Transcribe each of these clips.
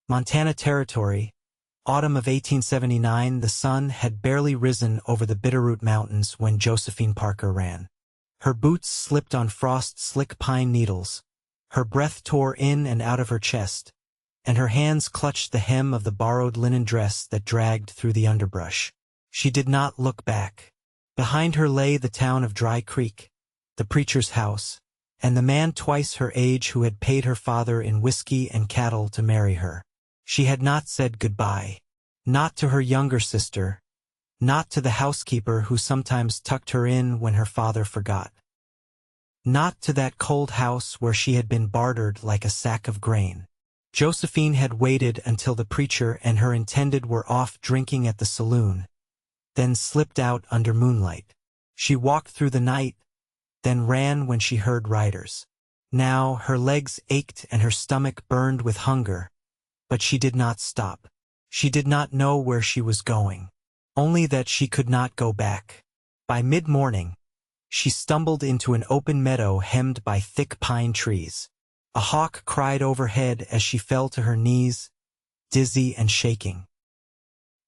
Montana Territory, autumn of 1879. The sun had barely risen over the Bitterroot Mountains when Josephine Parker ran. Her boots slipped on frost-slick pine needles, her breath tore in and out of her chest, and her hands clutched the hem of the borrowed linen dress that dragged through the underbrush. She did not look back. Behind her lay the town of Dry Creek, the preacher's house, and the man twice her age who had paid her father in whiskey and cattle to marry her. She had not said goodbye. Not to her younger sister, not to the housekeeper who sometimes tucked her in when her father forgot. Not to that cold house where she had been bartered like a sack of grain. Josephine had waited until the preacher and her intended were off drinking at the saloon, then slipped out under moonlight. She walked through the night, then ran when she heard riders. Now her legs ached and her stomach burned with hunger, but she did not stop. She did not know where she was going, only that she could not go back. By mid-morning, she stumbled into an open meadow hemmed by thick pine trees. A hawk cried overhead as she fell to her knees, dizzy and shaking.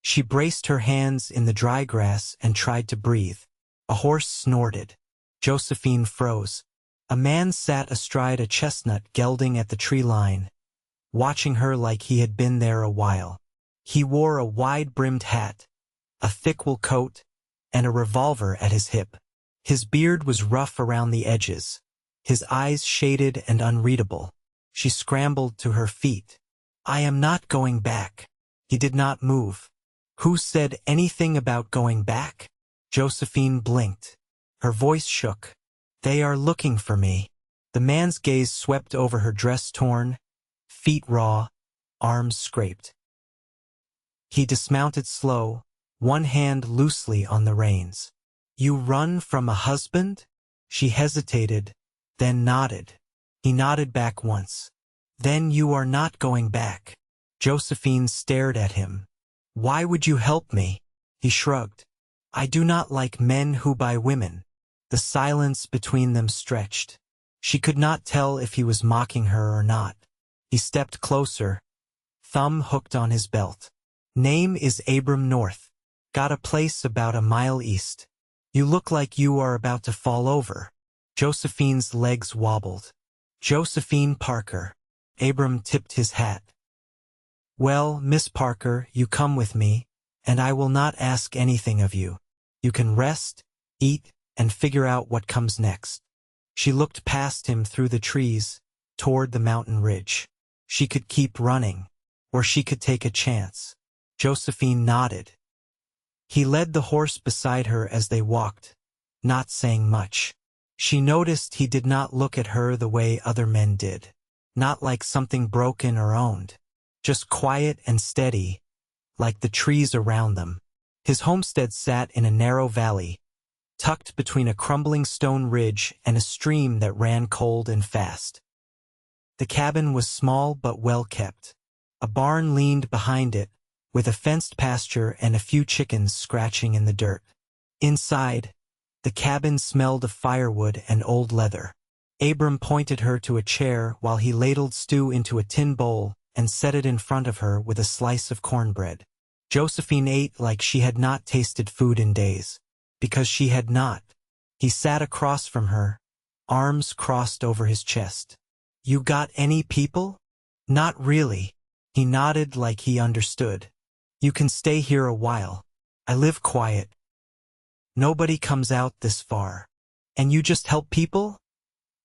She braced her hands in the dry grass and tried to breathe. A horse snorted. Josephine froze. A man sat astride a chestnut gelding at the tree line, watching her like he had been there a while. He wore a wide-brimmed hat, a thick wool coat, and a revolver at his hip. His beard was rough around the edges, his eyes shaded and unreadable. She scrambled to her feet. "I am not going back." He did not move. "Who said anything about going back?" Josephine blinked. Her voice shook. "They are looking for me." The man's gaze swept over her dress torn, feet raw, arms scraped. He dismounted slow, one hand loosely on the reins. "You run from a husband?" She hesitated, then nodded. He nodded back once. "Then you are not going back." Josephine stared at him. "Why would you help me?" He shrugged. "I do not like men who buy women." The silence between them stretched. She could not tell if he was mocking her or not. He stepped closer, thumb hooked on his belt. "Name is Abram North. Got a place about a mile east. You look like you are about to fall over." Josephine's legs wobbled. "Josephine Parker." Abram tipped his hat. "Well, Miss Parker, you come with me, and I will not ask anything of you. You can rest, eat, and figure out what comes next." She looked past him through the trees, toward the mountain ridge. She could keep running, or she could take a chance. Josephine nodded. He led the horse beside her as they walked, not saying much. She noticed he did not look at her the way other men did, not like something broken or owned, just quiet and steady, like the trees around them. His homestead sat in a narrow valley, tucked between a crumbling stone ridge and a stream that ran cold and fast. The cabin was small but well kept. A barn leaned behind it, with a fenced pasture and a few chickens scratching in the dirt. Inside, the cabin smelled of firewood and old leather. Abram pointed her to a chair while he ladled stew into a tin bowl and set it in front of her with a slice of cornbread. Josephine ate like she had not tasted food in days, because she had not. He sat across from her, arms crossed over his chest. "You got any people?" "Not really." He nodded like he understood. "You can stay here a while. I live quiet. Nobody comes out this far." "And you just help people?"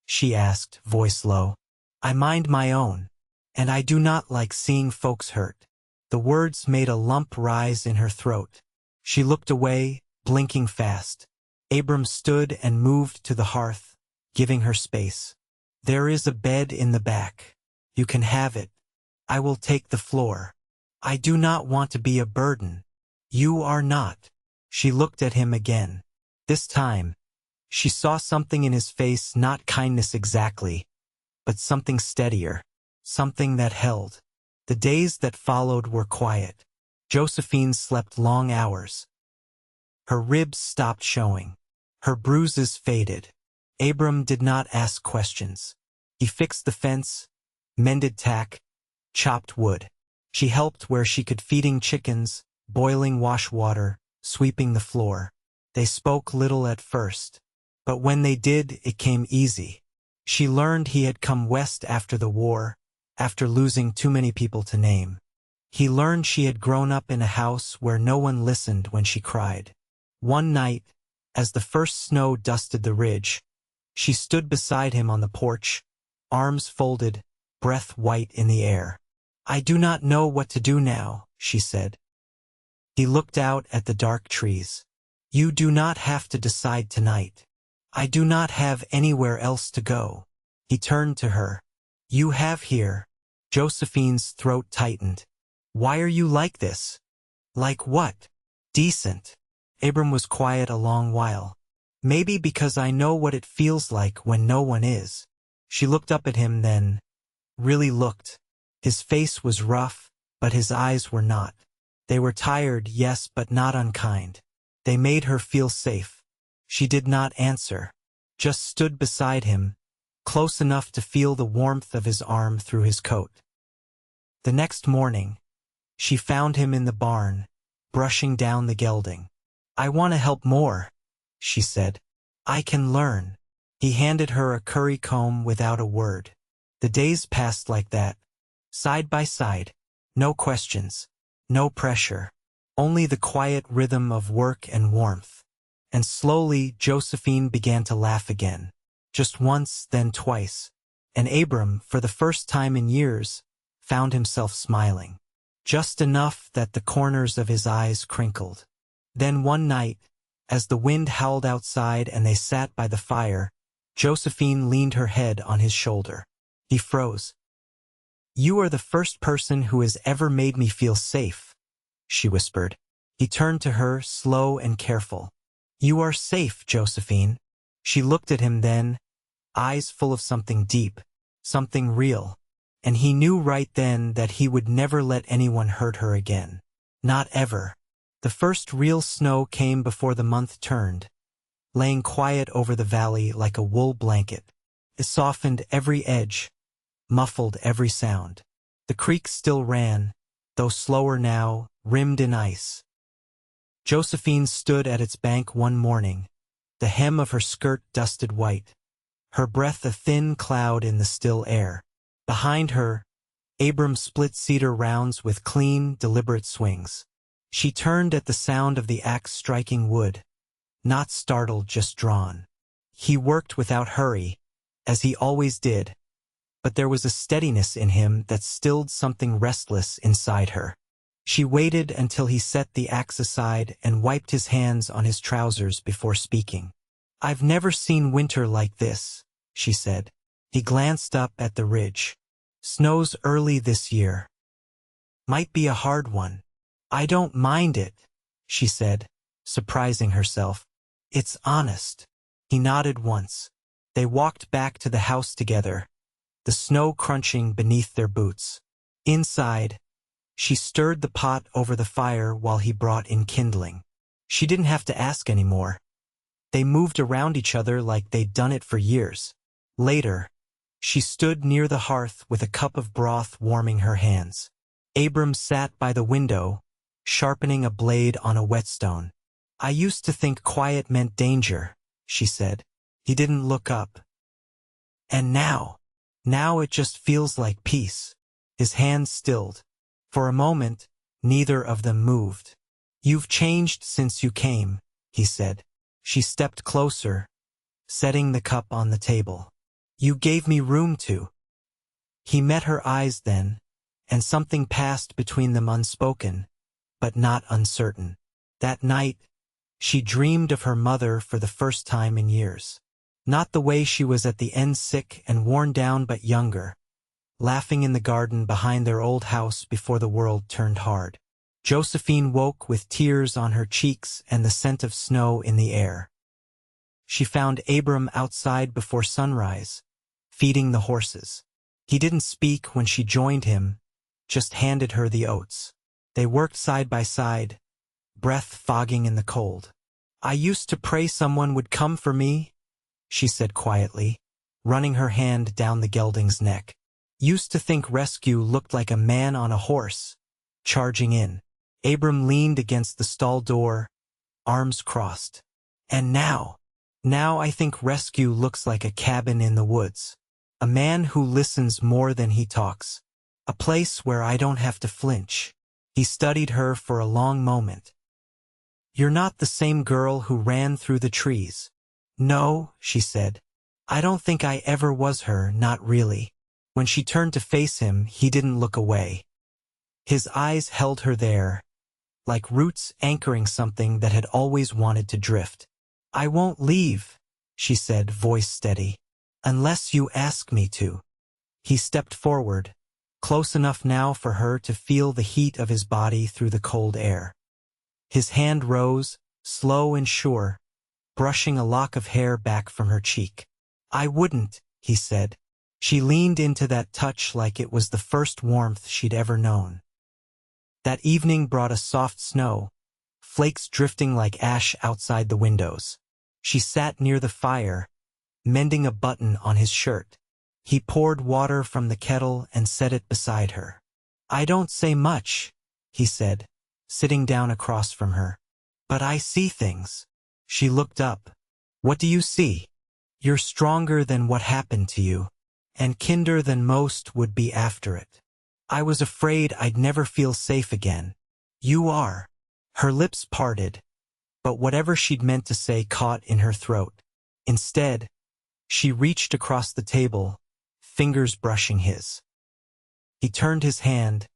she asked, voice low. "I mind my own, and I do not like seeing folks hurt." The words made a lump rise in her throat. She looked away, blinking fast. Abram stood and moved to the hearth, giving her space. "There is a bed in the back. You can have it. I will take the floor. I do not want to be a burden." "You are not." She looked at him again. This time, she saw something in his face, not kindness exactly, but something steadier, something that held. The days that followed were quiet. Josephine slept long hours. Her ribs stopped showing. Her bruises faded. Abram did not ask questions. He fixed the fence, mended tack, chopped wood. She helped where she could, feeding chickens, boiling wash water, sweeping the floor. They spoke little at first, but when they did, it came easy. She learned he had come west after the war, after losing too many people to name. He learned she had grown up in a house where no one listened when she cried. One night, as the first snow dusted the ridge, she stood beside him on the porch, arms folded, breath white in the air. "I do not know what to do now," she said. He looked out at the dark trees. "You do not have to decide tonight. I do not have anywhere else to go." He turned to her. "You have here." Josephine's throat tightened. "Why are you like this?" "Like what?" "Decent." Abram was quiet a long while. "Maybe because I know what it feels like when no one is." She looked up at him then. Really looked. His face was rough, but his eyes were not. They were tired, yes, but not unkind. They made her feel safe. She did not answer. Just stood beside him, close enough to feel the warmth of his arm through his coat. The next morning, she found him in the barn, brushing down the gelding. "I want to help more," she said. "I can learn." He handed her a curry comb without a word. The days passed like that, side by side. No questions, no pressure, only the quiet rhythm of work and warmth. And slowly Josephine began to laugh again. Just once, then twice. And Abram, for the first time in years, found himself smiling. Just enough that the corners of his eyes crinkled. Then one night, as the wind howled outside and they sat by the fire, Josephine leaned her head on his shoulder. He froze. "You are the first person who has ever made me feel safe," she whispered. He turned to her, slow and careful. "You are safe, Josephine." She looked at him then, eyes full of something deep, something real, and he knew right then that he would never let anyone hurt her again. Not ever. The first real snow came before the month turned, laying quiet over the valley like a wool blanket. It softened every edge, muffled every sound. The creek still ran, though slower now, rimmed in ice. Josephine stood at its bank one morning, the hem of her skirt dusted white, her breath a thin cloud in the still air. Behind her, Abram split cedar rounds with clean, deliberate swings. She turned at the sound of the axe striking wood, not startled, just drawn. He worked without hurry, as he always did, but there was a steadiness in him that stilled something restless inside her. She waited until he set the axe aside and wiped his hands on his trousers before speaking. "I've never seen winter like this," she said. He glanced up at the ridge. "Snow's early this year. Might be a hard one." "I don't mind it," she said, surprising herself. "It's honest." He nodded once. They walked back to the house together, the snow crunching beneath their boots. Inside, she stirred the pot over the fire while he brought in kindling. She didn't have to ask anymore. They moved around each other like they'd done it for years. Later, she stood near the hearth with a cup of broth warming her hands. Abram sat by the window, sharpening a blade on a whetstone. "I used to think quiet meant danger," she said. He didn't look up. "And now it just feels like peace." His hands stilled. For a moment, neither of them moved. "You've changed since you came," he said. She stepped closer, setting the cup on the table. "You gave me room to." He met her eyes then, and something passed between them unspoken, but not uncertain. That night, she dreamed of her mother for the first time in years. Not the way she was at the end, sick and worn down, but younger, laughing in the garden behind their old house before the world turned hard. Josephine woke with tears on her cheeks and the scent of snow in the air. She found Abram outside before sunrise, feeding the horses. He didn't speak when she joined him, just handed her the oats. They worked side by side, breath fogging in the cold. "I used to pray someone would come for me," she said quietly, running her hand down the gelding's neck. "Used to think rescue looked like a man on a horse, charging in. Abram leaned against the stall door, arms crossed. And now I think rescue looks like a cabin in the woods. A man who listens more than he talks. A place where I don't have to flinch. He studied her for a long moment. You're not the same girl who ran through the trees. No, she said. I don't think I ever was her, not really. When she turned to face him, he didn't look away. His eyes held her there, like roots anchoring something that had always wanted to drift. I won't leave, she said, voice steady, unless you ask me to. He stepped forward, close enough now for her to feel the heat of his body through the cold air. His hand rose, slow and sure, brushing a lock of hair back from her cheek. I wouldn't, he said. She leaned into that touch like it was the first warmth she'd ever known. That evening brought a soft snow, flakes drifting like ash outside the windows. She sat near the fire, mending a button on his shirt. He poured water from the kettle and set it beside her. I don't say much, he said, sitting down across from her. But I see things. She looked up. What do you see? You're stronger than what happened to you, and kinder than most would be after it. I was afraid I'd never feel safe again. You are. Her lips parted, but whatever she'd meant to say caught in her throat. Instead, she reached across the table, fingers brushing his. He turned his hand,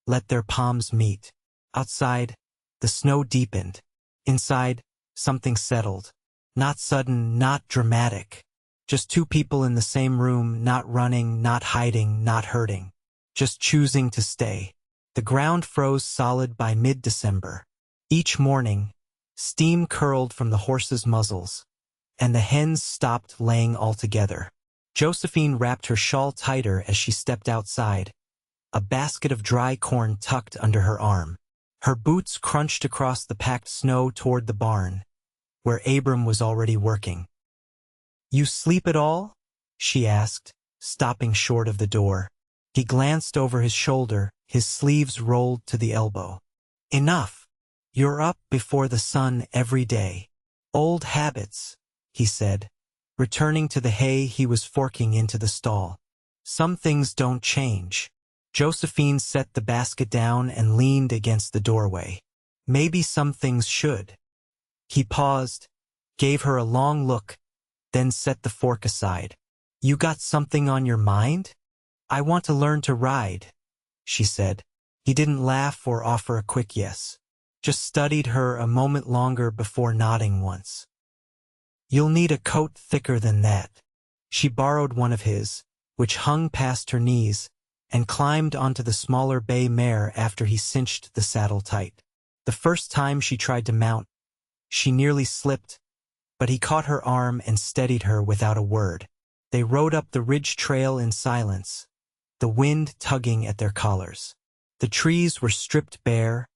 let their palms meet. Outside, the snow deepened. Inside, something settled. Not sudden, not dramatic. Just two people in the same room, not running, not hiding, not hurting. Just choosing to stay. The ground froze solid by mid-December. Each morning, steam curled from the horses' muzzles, and the hens stopped laying altogether. Josephine wrapped her shawl tighter as she stepped outside, a basket of dry corn tucked under her arm. Her boots crunched across the packed snow toward the barn, where Abram was already working. You sleep at all? She asked, stopping short of the door. He glanced over his shoulder, his sleeves rolled to the elbow. Enough. You're up before the sun every day. Old habits, he said, returning to the hay he was forking into the stall. Some things don't change. Josephine set the basket down and leaned against the doorway. Maybe some things should. He paused, gave her a long look, then set the fork aside. You got something on your mind? I want to learn to ride, she said. He didn't laugh or offer a quick yes. Just studied her a moment longer before nodding once. You'll need a coat thicker than that. She borrowed one of his, which hung past her knees, and climbed onto the smaller bay mare after he cinched the saddle tight. The first time she tried to mount, she nearly slipped, but he caught her arm and steadied her without a word. They rode up the ridge trail in silence, the wind tugging at their collars. The trees were stripped bare,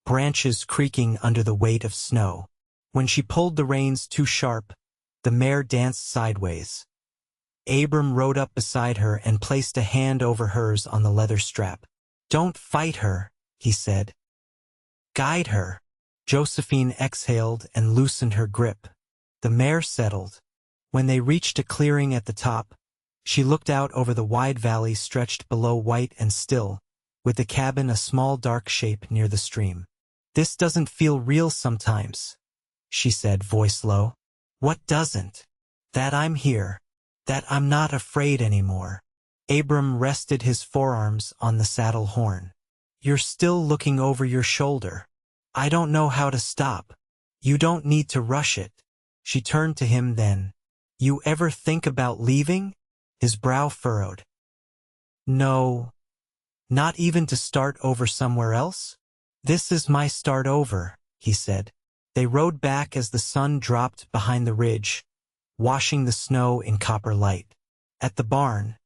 branches creaking under the weight of snow. When she pulled the reins too sharp, the mare danced sideways. Abram rode up beside her and placed a hand over hers on the leather strap. Don't fight her, he said. Guide her. Josephine exhaled and loosened her grip. The mare settled. When they reached a clearing at the top, she looked out over the wide valley stretched below white and still, with the cabin a small dark shape near the stream. This doesn't feel real sometimes, she said, voice low. What doesn't? That I'm here. That I'm not afraid anymore. Abram rested his forearms on the saddle horn. You're still looking over your shoulder. I don't know how to stop. You don't need to rush it. She turned to him then. You ever think about leaving? His brow furrowed. No. Not even to start over somewhere else? This is my start over, he said. They rode back as the sun dropped behind the ridge, washing the snow in copper light. At the barn,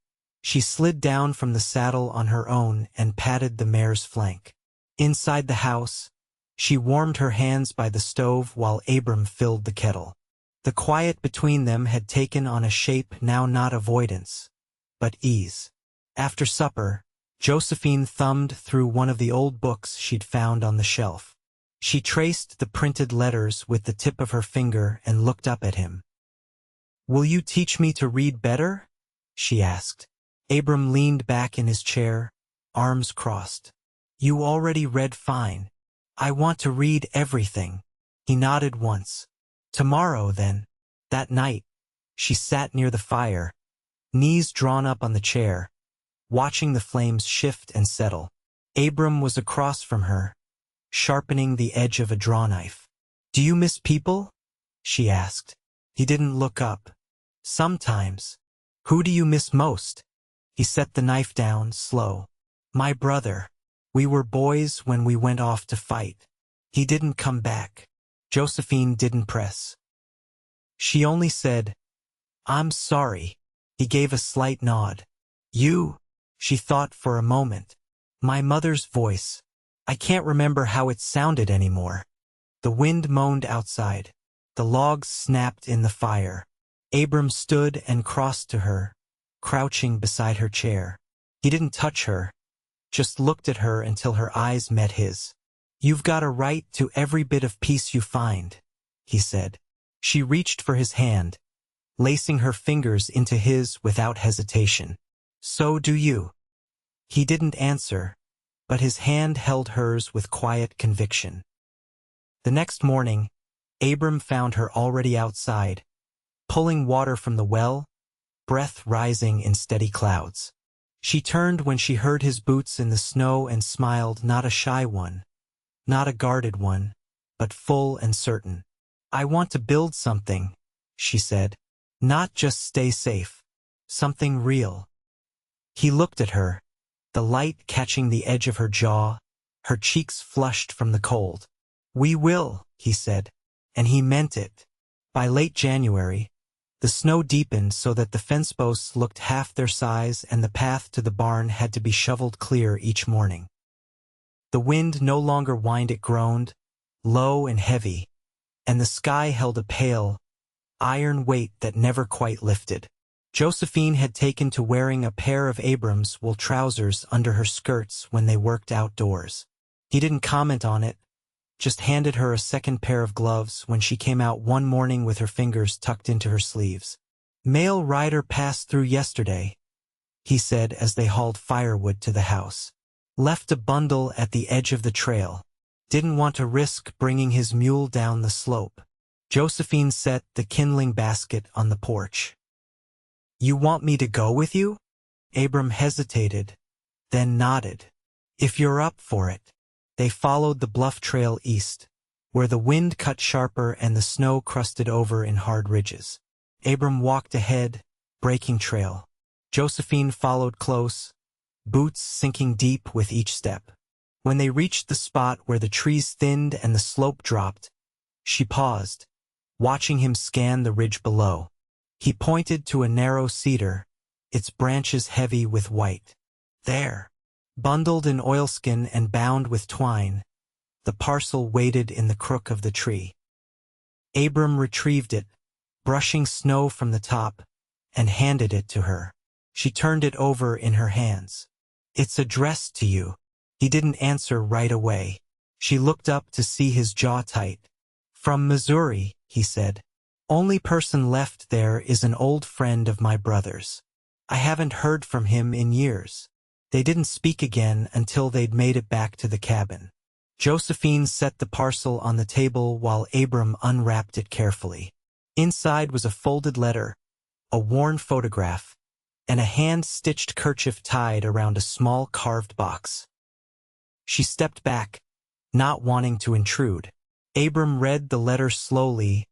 she slid down from the saddle on her own and patted the mare's flank. Inside the house, she warmed her hands by the stove while Abram filled the kettle. The quiet between them had taken on a shape now not avoidance, but ease. After supper, Josephine thumbed through one of the old books she'd found on the shelf. She traced the printed letters with the tip of her finger and looked up at him. "Will you teach me to read better?" she asked. Abram leaned back in his chair, arms crossed. "You already read fine. I want to read everything." He nodded once. "Tomorrow, then." That night, she sat near the fire, knees drawn up on the chair, watching the flames shift and settle. Abram was across from her, sharpening the edge of a draw knife. "Do you miss people?" she asked. He didn't look up. "Sometimes." "Who do you miss most?" He set the knife down, slow. "My brother. We were boys when we went off to fight. He didn't come back." Josephine didn't press. She only said, "I'm sorry." He gave a slight nod. "You?" She thought for a moment. "My mother's voice. I can't remember how it sounded anymore." The wind moaned outside. The logs snapped in the fire. Abram stood and crossed to her, crouching beside her chair. He didn't touch her, just looked at her until her eyes met his. "You've got a right to every bit of peace you find," he said. She reached for his hand, lacing her fingers into his without hesitation. "So do you." He didn't answer, but his hand held hers with quiet conviction. The next morning, Abram found her already outside, pulling water from the well, breath rising in steady clouds. She turned when she heard his boots in the snow and smiled, not a shy one, not a guarded one, but full and certain. "I want to build something," she said. "Not just stay safe. Something real." He looked at her, the light catching the edge of her jaw, her cheeks flushed from the cold. "We will," he said, and he meant it. By late January, the snow deepened so that the fence posts looked half their size and the path to the barn had to be shoveled clear each morning. The wind no longer whined, it groaned, low and heavy, and the sky held a pale, iron weight that never quite lifted. Josephine had taken to wearing a pair of Abram's wool trousers under her skirts when they worked outdoors. He didn't comment on it, just handed her a second pair of gloves when she came out one morning with her fingers tucked into her sleeves. "Mail rider passed through yesterday," he said as they hauled firewood to the house. "Left a bundle at the edge of the trail. Didn't want to risk bringing his mule down the slope." Josephine set the kindling basket on the porch. "You want me to go with you?" Abram hesitated, then nodded. "If you're up for it." They followed the bluff trail east, where the wind cut sharper and the snow crusted over in hard ridges. Abram walked ahead, breaking trail. Josephine followed close, boots sinking deep with each step. When they reached the spot where the trees thinned and the slope dropped, she paused, watching him scan the ridge below. He pointed to a narrow cedar, its branches heavy with white. "There." Bundled in oilskin and bound with twine, the parcel waited in the crook of the tree. Abram retrieved it, brushing snow from the top, and handed it to her. She turned it over in her hands. "It's addressed to you." He didn't answer right away. She looked up to see his jaw tight. "From Missouri," he said. "Only person left there is an old friend of my brother's. I haven't heard from him in years." They didn't speak again until they'd made it back to the cabin. Josephine set the parcel on the table while Abram unwrapped it carefully. Inside was a folded letter, a worn photograph, and a hand-stitched kerchief tied around a small carved box. She stepped back, not wanting to intrude. Abram read the letter slowly,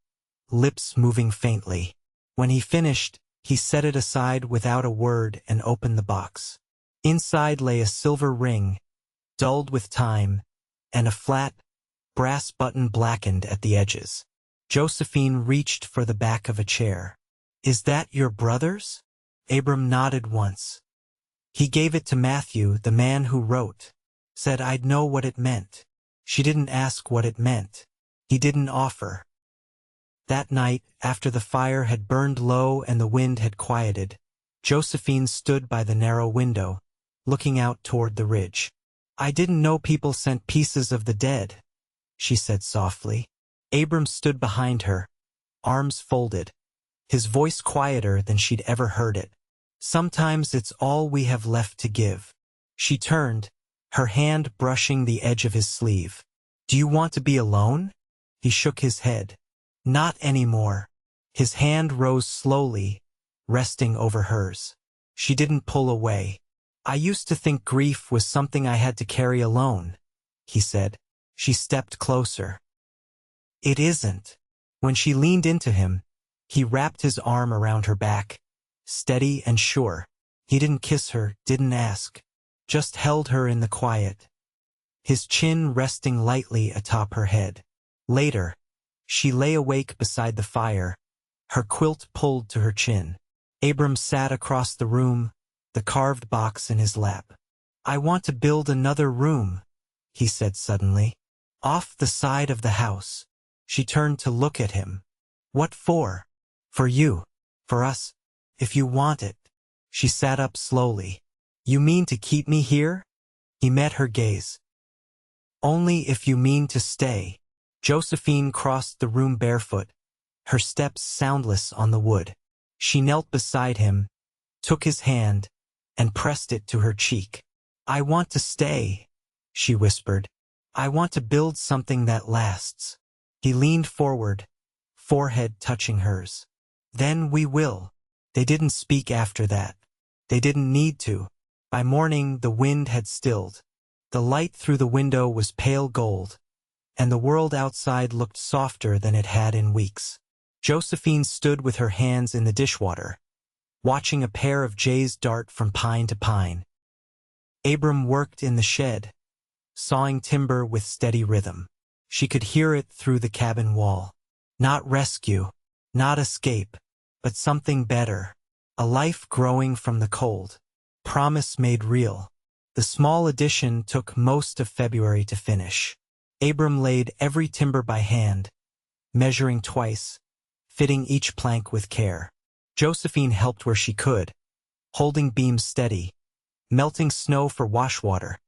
lips moving faintly. When he finished, he set it aside without a word and opened the box. Inside lay a silver ring, dulled with time, and a flat, brass button blackened at the edges. Josephine reached for the back of a chair. "Is that your brother's?" Abram nodded once. "He gave it to Matthew, the man who wrote. Said I'd know what it meant." She didn't ask what it meant. He didn't offer. That night, after the fire had burned low and the wind had quieted, Josephine stood by the narrow window, looking out toward the ridge. "I didn't know people sent pieces of the dead," she said softly. Abram stood behind her, arms folded, his voice quieter than she'd ever heard it. "Sometimes it's all we have left to give." She turned, her hand brushing the edge of his sleeve. "Do you want to be alone?" He shook his head. "Not anymore." His hand rose slowly, resting over hers. She didn't pull away. "I used to think grief was something I had to carry alone," he said. She stepped closer. "It isn't." When she leaned into him, he wrapped his arm around her back, steady and sure. He didn't kiss her, didn't ask, just held her in the quiet, his chin resting lightly atop her head. Later, she lay awake beside the fire, her quilt pulled to her chin. Abram sat across the room, the carved box in his lap. "I want to build another room," he said suddenly, "off the side of the house." She turned to look at him. "What for?" "For you. For us. If you want it." She sat up slowly. "You mean to keep me here?" He met her gaze. "Only if you mean to stay." Josephine crossed the room barefoot, her steps soundless on the wood. She knelt beside him, took his hand, and pressed it to her cheek. "I want to stay," she whispered. "I want to build something that lasts." He leaned forward, forehead touching hers. "Then we will." They didn't speak after that. They didn't need to. By morning, the wind had stilled. The light through the window was pale gold, and the world outside looked softer than it had in weeks. Josephine stood with her hands in the dishwater, watching a pair of jays dart from pine to pine. Abram worked in the shed, sawing timber with steady rhythm. She could hear it through the cabin wall. Not rescue, not escape, but something better. A life growing from the cold. Promise made real. The small addition took most of February to finish. Abram laid every timber by hand, measuring twice, fitting each plank with care. Josephine helped where she could, holding beams steady, melting snow for washwater,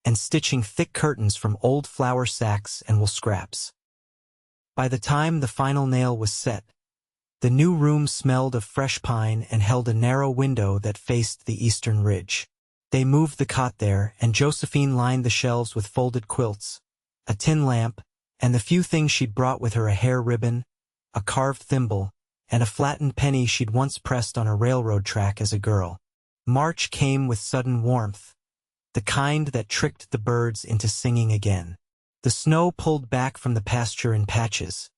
and stitching thick curtains from old flour sacks and wool scraps. By the time the final nail was set, the new room smelled of fresh pine and held a narrow window that faced the eastern ridge. They moved the cot there, and Josephine lined the shelves with folded quilts, a tin lamp, and the few things she'd brought with her: a hair ribbon, a carved thimble, and a flattened penny she'd once pressed on a railroad track as a girl. March came with sudden warmth, the kind that tricked the birds into singing again. The snow pulled back from the pasture in patches,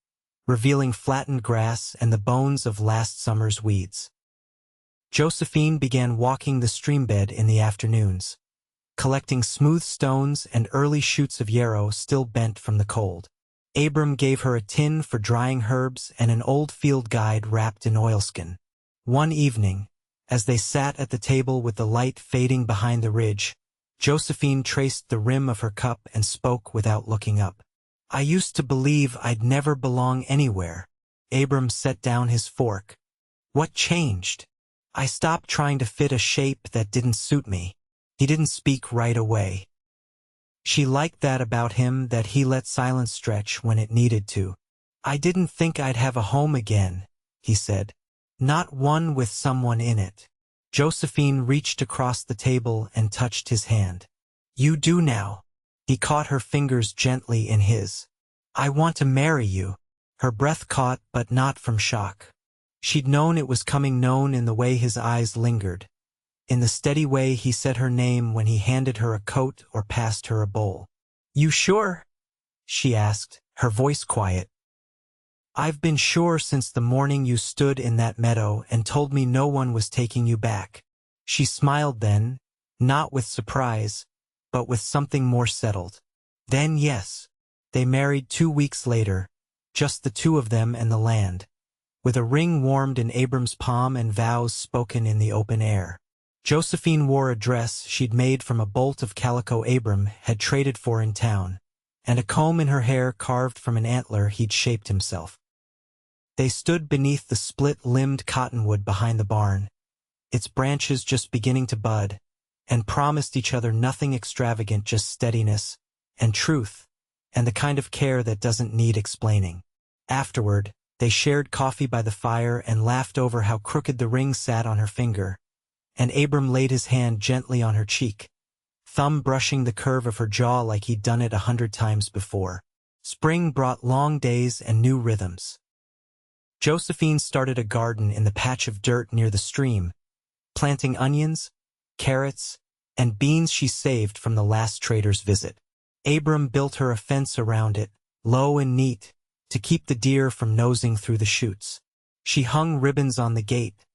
revealing flattened grass and the bones of last summer's weeds. Josephine began walking the streambed in the afternoons, collecting smooth stones and early shoots of yarrow still bent from the cold. Abram gave her a tin for drying herbs and an old field guide wrapped in oilskin. One evening, as they sat at the table with the light fading behind the ridge, Josephine traced the rim of her cup and spoke without looking up. "I used to believe I'd never belong anywhere." Abram set down his fork. "What changed?" "I stopped trying to fit a shape that didn't suit me." He didn't speak right away. She liked that about him, that he let silence stretch when it needed to. "I didn't think I'd have a home again," he said. "Not one with someone in it." Josephine reached across the table and touched his hand. "You do now." He caught her fingers gently in his. "I want to marry you." Her breath caught, but not from shock. She'd known it was coming, known in the way his eyes lingered, in the steady way he said her name when he handed her a coat or passed her a bowl. "You sure?" she asked, her voice quiet. "I've been sure since the morning you stood in that meadow and told me no one was taking you back." She smiled then, not with surprise, but with something more settled. "Then yes." They married 2 weeks later, just the two of them and the land, with a ring warmed in Abram's palm and vows spoken in the open air. Josephine wore a dress she'd made from a bolt of calico Abram had traded for in town, and a comb in her hair carved from an antler he'd shaped himself. They stood beneath the split-limbed cottonwood behind the barn, its branches just beginning to bud, and promised each other nothing extravagant, just steadiness and truth, and the kind of care that doesn't need explaining. Afterward, they shared coffee by the fire and laughed over how crooked the ring sat on her finger, and Abram laid his hand gently on her cheek, thumb brushing the curve of her jaw like he'd done it 100 times before. Spring brought long days and new rhythms. Josephine started a garden in the patch of dirt near the stream, planting onions, carrots, and beans she saved from the last trader's visit. Abram built her a fence around it, low and neat, to keep the deer from nosing through the chutes. She hung ribbons on the gate,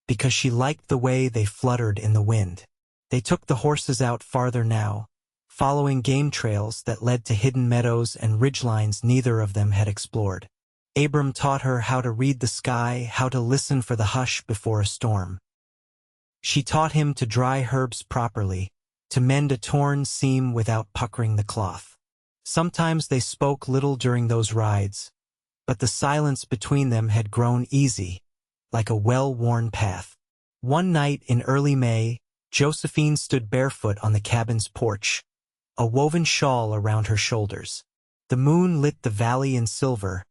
because she liked the way they fluttered in the wind. They took the horses out farther now, following game trails that led to hidden meadows and ridgelines neither of them had explored. Abram taught her how to read the sky, how to listen for the hush before a storm. She taught him to dry herbs properly, to mend a torn seam without puckering the cloth. Sometimes they spoke little during those rides, but the silence between them had grown easy, like a well-worn path. One night in early May, Josephine stood barefoot on the cabin's porch, a woven shawl around her shoulders. The moon lit the valley in silver,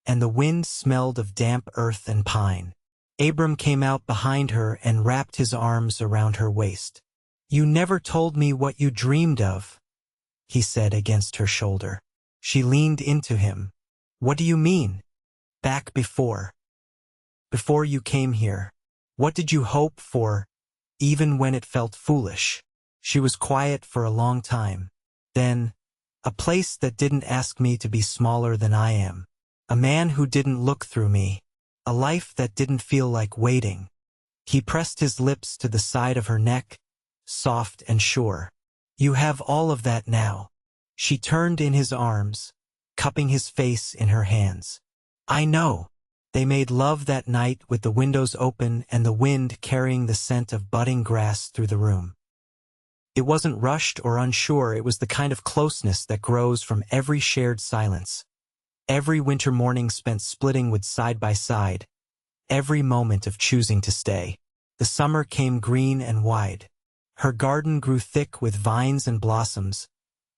and the wind smelled of damp earth and pine. Abram came out behind her and wrapped his arms around her waist. "You never told me what you dreamed of," he said against her shoulder. She leaned into him. "What do you mean? Back before you came here. What did you hope for, even when it felt foolish?" She was quiet for a long time. Then, "A place that didn't ask me to be smaller than I am. A man who didn't look through me. A life that didn't feel like waiting." He pressed his lips to the side of her neck, soft and sure. "You have all of that now." She turned in his arms, cupping his face in her hands. "I know." They made love that night with the windows open and the wind carrying the scent of budding grass through the room. It wasn't rushed or unsure, it was the kind of closeness that grows from every shared silence. Every winter morning spent splitting wood side by side, every moment of choosing to stay. The summer came green and wide. Her garden grew thick with vines and blossoms,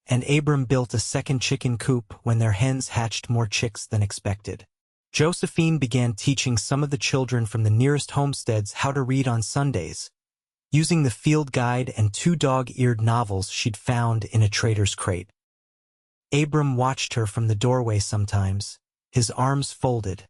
and Abram built a second chicken coop when their hens hatched more chicks than expected. Josephine began teaching some of the children from the nearest homesteads how to read on Sundays, using the field guide and 2 dog-eared novels she'd found in a trader's crate. Abram watched her from the doorway sometimes, his arms folded,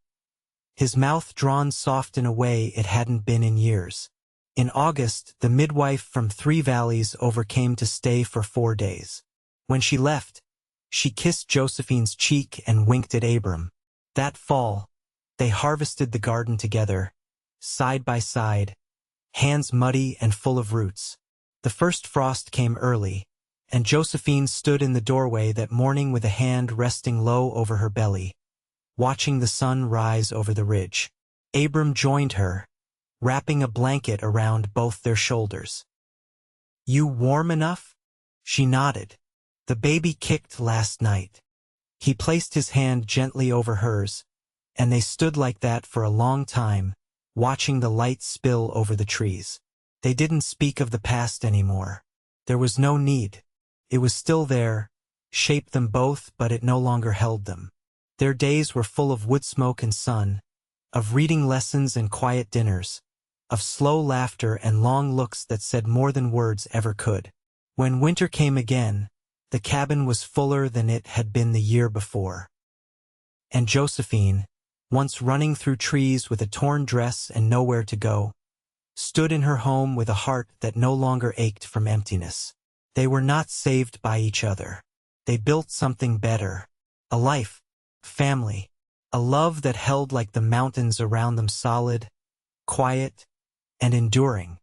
his mouth drawn soft in a way it hadn't been in years. In August, the midwife from 3 Valleys overcame to stay for 4 days. When she left, she kissed Josephine's cheek and winked at Abram. That fall, they harvested the garden together, side by side, hands muddy and full of roots. The first frost came early, and Josephine stood in the doorway that morning with a hand resting low over her belly, watching the sun rise over the ridge. Abram joined her, wrapping a blanket around both their shoulders. "You warm enough?" She nodded. "The baby kicked last night." He placed his hand gently over hers, and they stood like that for a long time, watching the light spill over the trees. They didn't speak of the past anymore. There was no need. It was still there, shaped them both, but it no longer held them. Their days were full of wood smoke and sun, of reading lessons and quiet dinners, of slow laughter and long looks that said more than words ever could. When winter came again, the cabin was fuller than it had been the year before. And Josephine, once running through trees with a torn dress and nowhere to go, stood in her home with a heart that no longer ached from emptiness. They were not saved by each other. They built something better. A life, family, a love that held like the mountains around them, solid, quiet, and enduring.